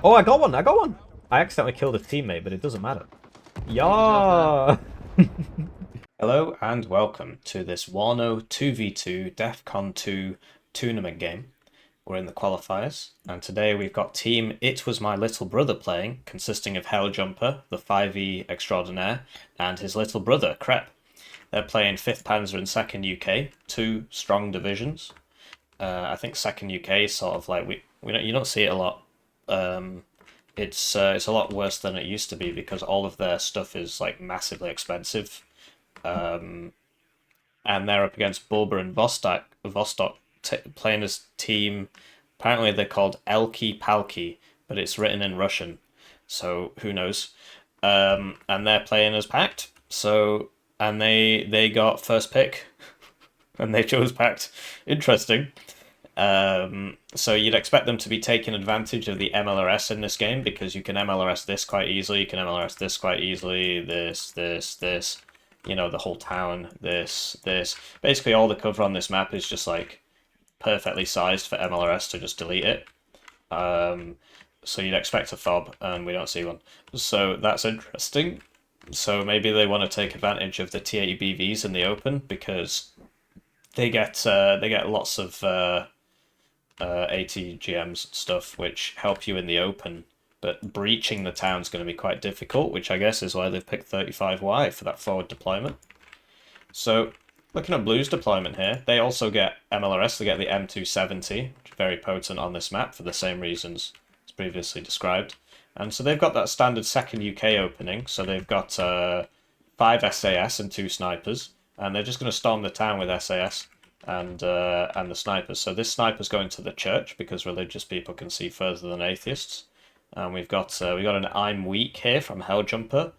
Oh, I got one. I got one. I accidentally killed a teammate, but it doesn't matter. Good job, man. Yeah. Hello and welcome to this Warno 2v2 DEFCON 2 tournament game. We're in the qualifiers, and today we've got team It Was My Little Brother playing, consisting of Helljumper, the 5e extraordinaire, and his little brother, Krepp. They're playing 5th Panzer and 2nd UK, two strong divisions. I think 2nd UK is sort of like we don't you don't see it a lot. Um, it's a lot worse than it used to be because all of their stuff is like massively expensive. Um, and they're up against Bulba and Vostock playing as team. Apparently they're called Elky Palki, but it's written in Russian, so who knows? And they're playing as Pact. So and they got first pick, and they chose Pact. Interesting. So you'd expect them to be taking advantage of the MLRS in this game because you can MLRS this quite easily, you can MLRS this quite easily, this, you know, the whole town, this. Basically all the cover on this map is just like perfectly sized for MLRS to just delete it. So you'd expect a fob, and we don't see one. So that's interesting. So maybe they want to take advantage of the T80 BVs in the open because they get lots of ATGMs stuff which help you in the open, but breaching the town's going to be quite difficult, which I guess is why they've picked 35Y for that forward deployment. So, looking at Blue's deployment here, they also get MLRS, they get the M270, which is very potent on this map for the same reasons as previously described. And so they've got that standard 2nd UK opening, so they've got 5 SAS and 2 snipers, and they're just going to storm the town with SAS and the snipers. So this sniper's going to the church because religious people can see further than atheists. And we've got an I'm weak here from Helljumper.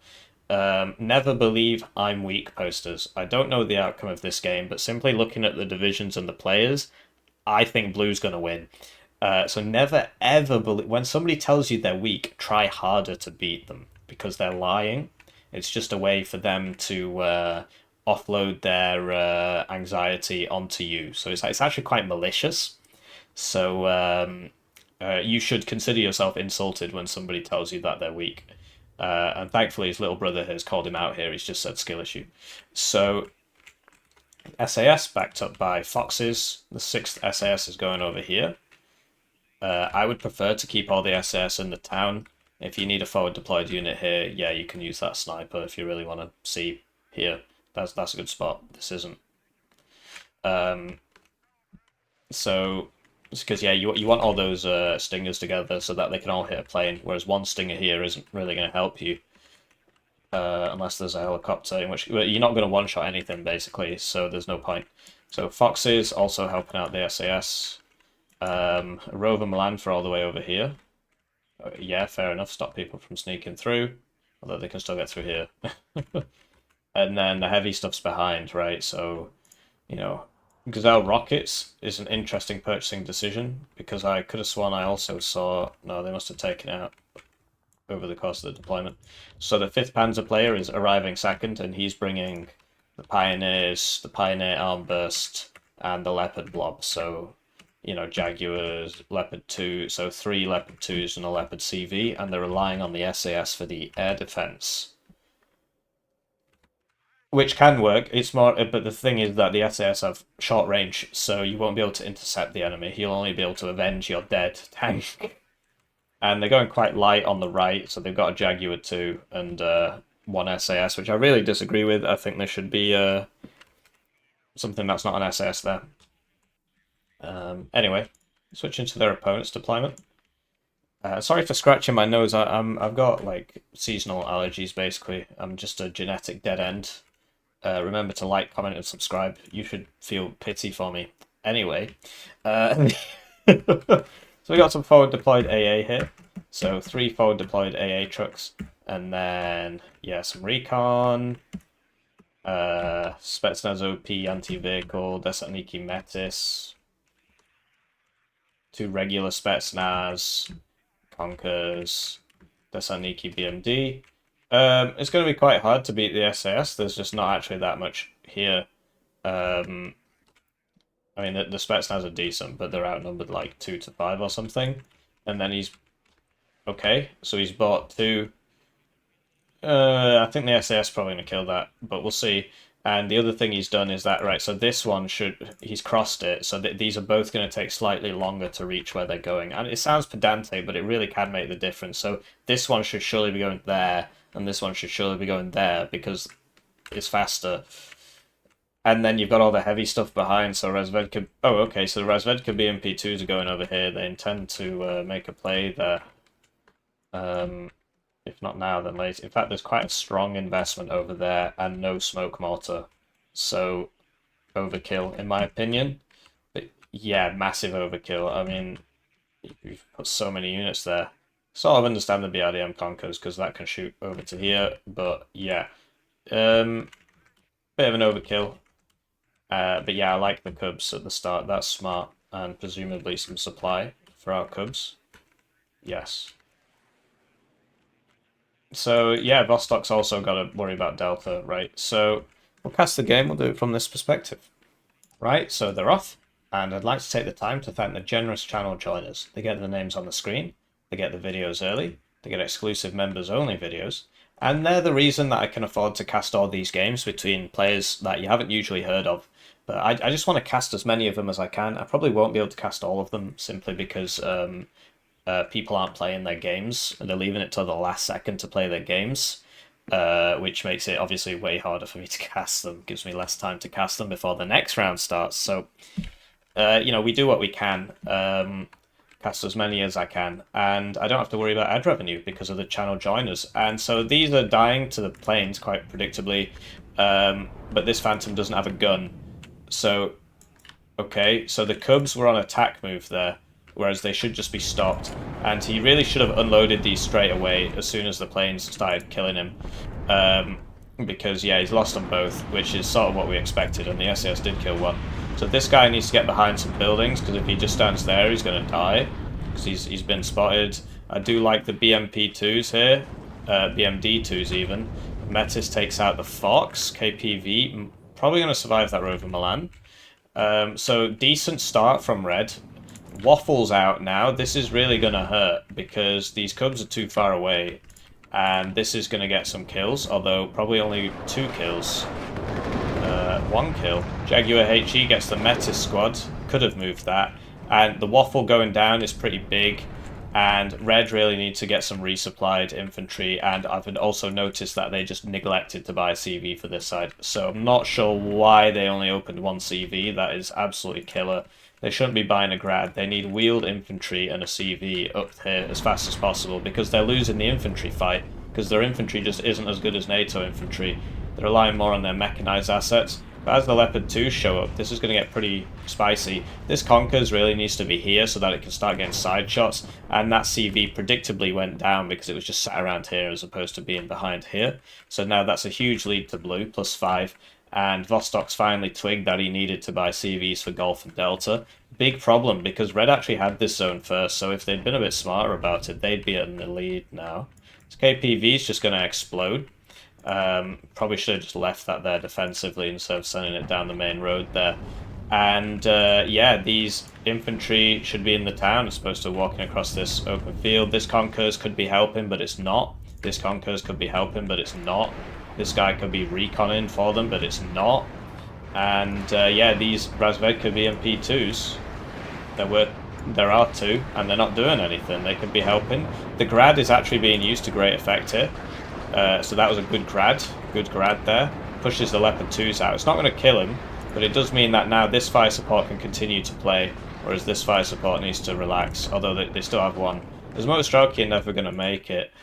Never believe I'm weak posters. I don't know the outcome of this game, but simply looking at the divisions and the players, I think Blue's going to win. So never ever believe when somebody tells you they're weak. Try harder to beat them because they're lying. It's just a way for them to offload their anxiety onto you. So it's actually quite malicious. So you should consider yourself insulted when somebody tells you that they're weak. And thankfully, his little brother has called him out here. He's just said skill issue. So SAS backed up by Foxes. The 6th SAS is going over here. I would prefer to keep all the SAS in the town. If you need a forward deployed unit here, yeah, you can use that sniper if you really want to see here. That's a good spot. This isn't. Um, so it's because yeah, you want all those stingers together so that they can all hit a plane. Whereas one stinger here isn't really going to help you unless there's a helicopter, in which you're not going to one shot anything basically. So there's no point. So Foxes also helping out the SAS. Rover Milan for all the way over here. Yeah, fair enough. Stop people from sneaking through, although they can still get through here. And then the heavy stuff's behind, right? So, you know, Gazelle Rockets is an interesting purchasing decision because I could have sworn I also saw. No, they must have taken it out over the course of the deployment. So the 5th Panzer player is arriving second, and he's bringing the Pioneers, the Pioneer Armburst, and the Leopard Blob. So, you know, Jaguars, Leopard 2, so 3 Leopard 2s and a Leopard CV, and they're relying on the SAS for the air defense. Which can work. It's more, but the thing is that the SAS have short range, so you won't be able to intercept the enemy. You'll only be able to avenge your dead tank. And they're going quite light on the right, so they've got a Jaguar 2 and one SAS, which I really disagree with. I think there should be something that's not an SAS there. Anyway, switching to their opponent's deployment. Sorry for scratching my nose. I've got like seasonal allergies basically. I'm just a genetic dead end. Remember to like, comment, and subscribe. You should feel pity for me. Anyway, so we got some forward deployed AA here. So 3 forward deployed AA trucks, and then yeah, some recon, Spetsnaz OP anti-vehicle, Desaniki Metis, 2 regular Spetsnaz, Conkers, Desaniki BMD. It's going to be quite hard to beat the SAS. There's just not actually that much here. I mean, the Spetsnaz are decent, but they're outnumbered like 2 to 5 or something. And then he's Okay, so he's bought 2. I think the SAS probably going to kill that, but we'll see. And the other thing he's done is that, right, so this one he's crossed it, so these are both going to take slightly longer to reach where they're going. And it sounds pedantic, but it really can make the difference. So this one should surely be going there, and this one should surely be going there, because it's faster. And then you've got all the heavy stuff behind, so Razvedka... Oh, okay, so the Razvedka BMP2s are going over here. They intend to make a play there. If not now, then later. In fact, there's quite a strong investment over there and no smoke mortar. So, overkill, in my opinion. But yeah, massive overkill. I mean, you've put so many units there. Sort of understand the BRDM Conkers, because that can shoot over to here. But yeah, bit of an overkill. But yeah, I like the Cubs at the start. That's smart. And presumably some supply for our Cubs. Yes. So yeah, Vostock's also got to worry about Delta, right? So we'll cast the game, we'll do it from this perspective. Right, so they're off, and I'd like to take the time to thank the generous channel joiners. They get their names on the screen, they get the videos early, they get exclusive members-only videos, and they're the reason that I can afford to cast all these games between players that you haven't usually heard of. But I just want to cast as many of them as I can. I probably won't be able to cast all of them, simply because people aren't playing their games, and they're leaving it till the last second to play their games, which makes it obviously way harder for me to cast them, gives me less time to cast them before the next round starts. So, we do what we can, cast as many as I can, and I don't have to worry about ad revenue because of the channel joiners. And so these are dying to the planes quite predictably, but this Phantom doesn't have a gun. So, okay, so the Cubs were on attack move there, whereas they should just be stopped. And he really should have unloaded these straight away as soon as the planes started killing him. Because, yeah, he's lost them both, which is sort of what we expected, and the SAS did kill one. So this guy needs to get behind some buildings, because if he just stands there, he's going to die, because he's been spotted. I do like the BMP2s here, BMD2s even. Metis takes out the Fox, KPV, probably going to survive that Rover Milan. So decent start from Red. Waffles out now. This is really going to hurt because these Cubs are too far away, and this is going to get some kills, although probably only 2 kills. 1 kill. Jaguar HE gets the Metis squad. Could have moved that. And the Waffle going down is pretty big, and Red really need to get some resupplied infantry, and I've also noticed that they just neglected to buy a CV for this side. So I'm not sure why they only opened 1 CV. That is absolutely killer. They shouldn't be buying a grad. They need wheeled infantry and a CV up here as fast as possible, because they're losing the infantry fight, because their infantry just isn't as good as NATO infantry. They're relying more on their mechanized assets. But as the Leopard 2s show up, this is going to get pretty spicy. This Conkers really needs to be here so that it can start getting side shots, and that CV predictably went down because it was just sat around here as opposed to being behind here. So now that's a huge lead to blue, +5. And Vostock's finally twigged that he needed to buy CVs for Golf and Delta. Big problem, because Red actually had this zone first, so if they'd been a bit smarter about it, they'd be in the lead now. This KPV's just going to explode. Probably should have just left that there defensively instead of sending it down the main road there. And yeah, these infantry should be in the town as opposed to walking across this open field. This Conkers could be helping, but it's not. This Conkers could be helping, but it's not. This guy could be reconning for them, but it's not. And yeah, these Razvedka BMP2s, there are 2, and they're not doing anything. They could be helping. The Grad is actually being used to great effect here. So that was a good grad there. Pushes the Leopard 2s out. It's not going to kill him, but it does mean that now this fire support can continue to play, whereas this fire support needs to relax, although they still have 1. There's Mostrelki never going to make it.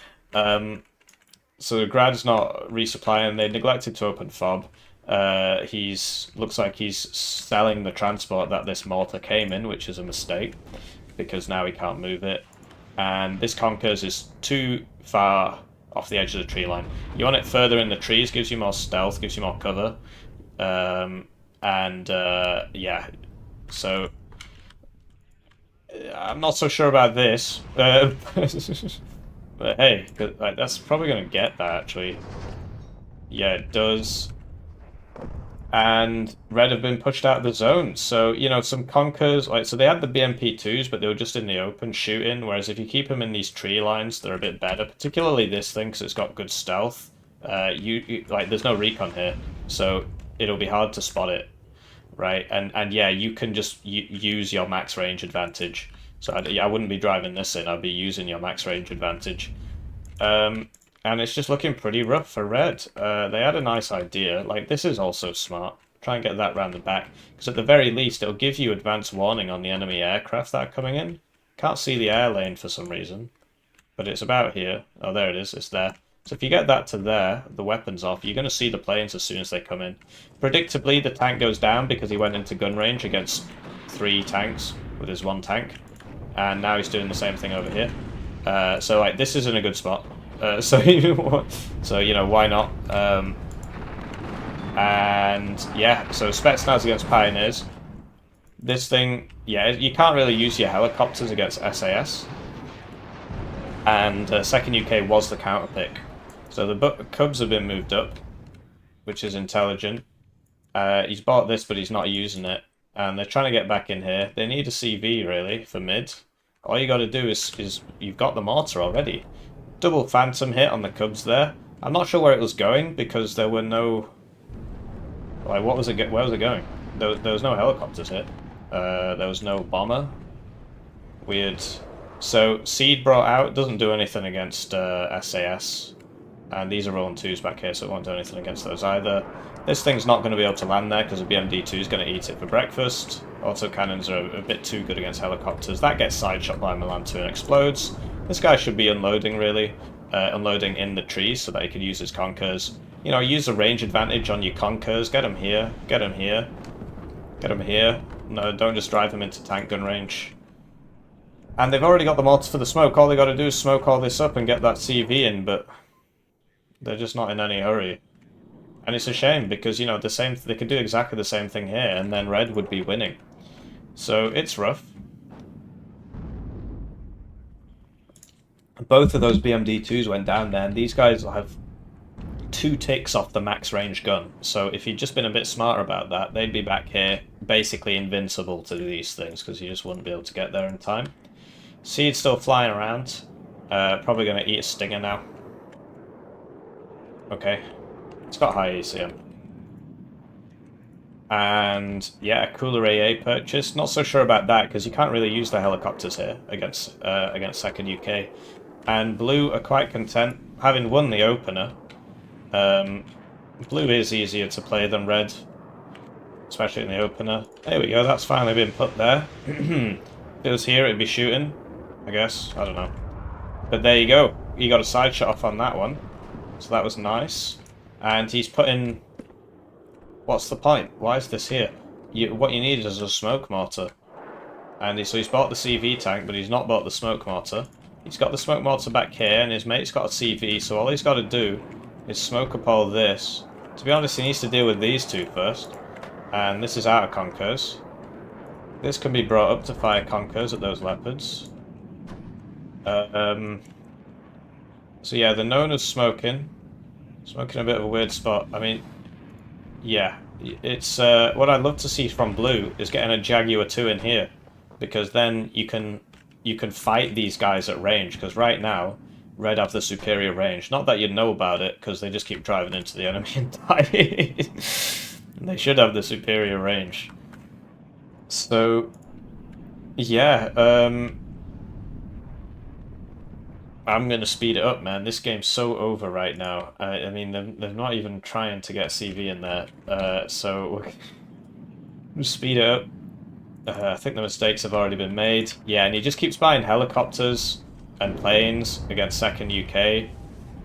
So the Grad's not resupplying. They neglected to open FOB. Looks like he's selling the transport that this mortar came in, which is a mistake, because now he can't move it. And this Conkers is too far off the edge of the tree line. You want it further in the trees, gives you more stealth, gives you more cover. Yeah, so I'm not so sure about this. But hey, that's probably going to get that, actually. Yeah, it does. and Red have been pushed out of the zone. So, you know, some Conkers, like, so they had the BMP2s, but they were just in the open shooting, whereas if you keep them in these tree lines, they're a bit better, particularly this thing, because it's got good stealth. Like, there's no recon here, so it'll be hard to spot it, right? And yeah, you can just use your max range advantage. So I wouldn't be driving this in, I'd be using your max range advantage. And it's just looking pretty rough for Red. They had a nice idea. Like, this is also smart. Try and get that round the back. Because at the very least, it'll give you advance warning on the enemy aircraft that are coming in. Can't see the air lane for some reason. But it's about here. Oh, there it is. It's there. So if you get that to there, the weapons off, you're going to see the planes as soon as they come in. Predictably, the tank goes down because he went into gun range against 3 tanks with his 1 tank. And now he's doing the same thing over here. So, like, this isn't a good spot. So you know, why not? And yeah, so Spetsnaz against Pioneers. This thing, yeah, you can't really use your helicopters against SAS. And 2nd UK was the counter pick. So the Cubs have been moved up, which is intelligent. He's bought this, but he's not using it. And they're trying to get back in here. They need a CV, really, for mid. All you got to do is you've got the mortar already. Double phantom hit on the Cubs there. I'm not sure where it was going because there were no... Like, what was it? Where was it going? There was no helicopters hit. There was no bomber. Weird. So, Seed brought out doesn't do anything against SAS. And these are rolling 2s back here, so it won't do anything against those either. This thing's not going to be able to land there because the BMD2 is going to eat it for breakfast. Autocannons are a bit too good against helicopters. That gets side shot by Milan 2 and explodes. This guy should be unloading, really. Unloading in the trees so that he can use his Conkers. You know, use the range advantage on your Conkers. Get him here. Get him here. Get him here. No, don't just drive him into tank gun range. And they've already got the mortars for the smoke. All they got to do is smoke all this up and get that CV in, but they're just not in any hurry. And it's a shame because, you know, they could do exactly the same thing here and then Red would be winning. So it's rough. Both of those BMD2s went down there, and these guys have 2 ticks off the max range gun. So if you'd just been a bit smarter about that, they'd be back here basically invincible to these things because you just wouldn't be able to get there in time. Seed's still flying around. Probably going to eat a stinger now. Okay. It's got high ECM. And yeah, cooler AA purchase. Not so sure about that because you can't really use the helicopters here against 2nd UK. And Blue are quite content, having won the opener. Blue is easier to play than Red, especially in the opener. There we go, that's finally been put there. If it was here, it'd be shooting, I guess. I don't know. But there you go. He got a side shot off on that one. So that was nice. And he's put in... What's the point? Why is this here? What you need is a smoke mortar. And so he's bought the CV tank, but he's not bought the smoke mortar. He's got the smoke mortar back here, and his mate's got a CV, so all he's got to do is smoke up all this. To be honest, he needs to deal with these 2 first. And this is out of Conkers. This can be brought up to fire Conkers at those leopards. So yeah, they're known as smoking. Smoking a bit of a weird spot. I mean, yeah. It's what I'd love to see from Blue is getting a Jaguar 2 in here. Because then you can fight these guys at range, because right now, Red have the superior range. Not that you'd know about it, because they just keep driving into the enemy and die. They should have the superior range. So, yeah, I'm going to speed it up, man. This game's so over right now. I mean, they're not even trying to get CV in there, so we'll speed it up. I think the mistakes have already been made. Yeah, and he just keeps buying helicopters and planes against 2nd UK.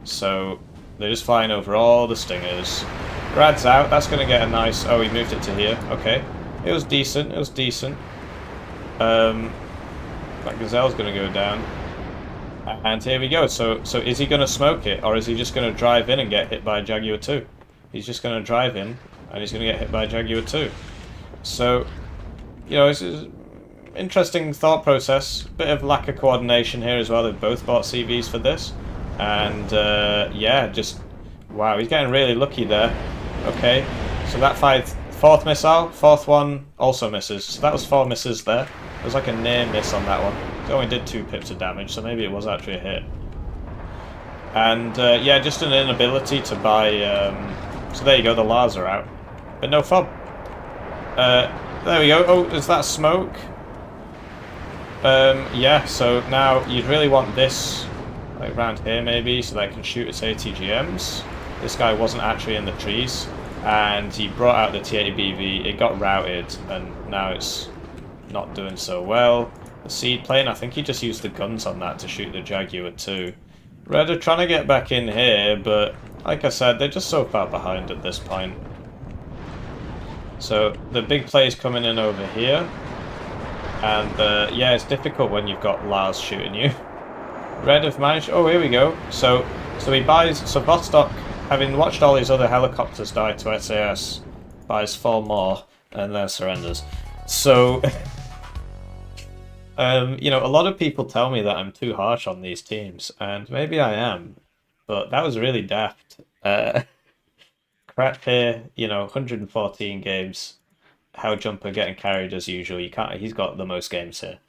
So they're just flying over all the stingers. Rad's out. That's going to get a nice... Oh, he moved it to here. Okay. It was decent. It was decent. That Gazelle's going to go down. And here we go. So is he going to smoke it? Or is he just going to drive in and get hit by a Jaguar 2? He's just going to drive in and he's going to get hit by a Jaguar 2. So... You know, it's an interesting thought process. Bit of lack of coordination here as well. They've both bought CVs for this. And, yeah, just... Wow, he's getting really lucky there. Okay. So that fired fourth missile, fourth one also misses. So that was 4 misses there. It was like a near miss on that one. It only did 2 pips of damage, so maybe it was actually a hit. And yeah, just an inability to buy... so there you go, the Lars are out. But no fob. There we go. Oh, is that smoke? Yeah, so now you'd really want this, like around here maybe, so that I can shoot its ATGMs. This guy wasn't actually in the trees, and he brought out the T-80BV, it got routed, and now it's not doing so well. The seed plane, I think he just used the guns on that to shoot the Jaguar too. Red are trying to get back in here, but like I said, they're just so far behind at this point. So the big play's coming in over here. And yeah, it's difficult when you've got Lars shooting you. Red have managed... Oh, here we go. So he buys... So Vostock, having watched all these other helicopters die to SAS, buys 4 more and then surrenders. So... you know, a lot of people tell me that I'm too harsh on these teams, and maybe I am, but that was really daft. Krepp here, you know, 114 games. Helljumper getting carried as usual. You can't. He's got the most games here.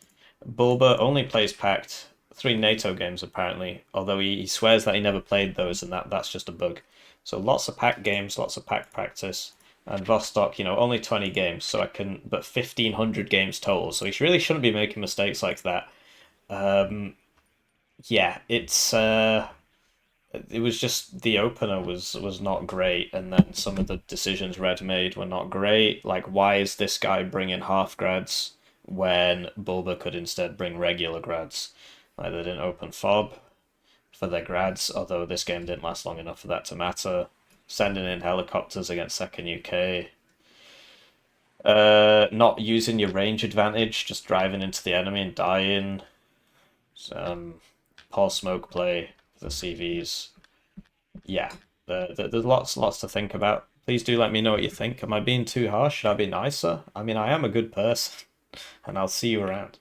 Bulba only plays packed. 3 NATO games apparently, although he swears that he never played those, and that's just a bug. So lots of packed games, lots of packed practice. And Vostock, you know, only 20 games, so I can, but 1,500 games total. So he really shouldn't be making mistakes like that. Yeah, it was just the opener was not great, and then some of the decisions Red made were not great. Like, why is this guy bringing half grads when Bulba could instead bring regular grads? Like, they didn't open fob for their grads, although this game didn't last long enough for that to matter. Sending in helicopters against second UK. Not using your range advantage, just driving into the enemy and dying. Poor smoke play for the CVs. Yeah, there's lots to think about. Please do let me know what you think. Am I being too harsh? Should I be nicer? I mean, I am a good person, and I'll see you around.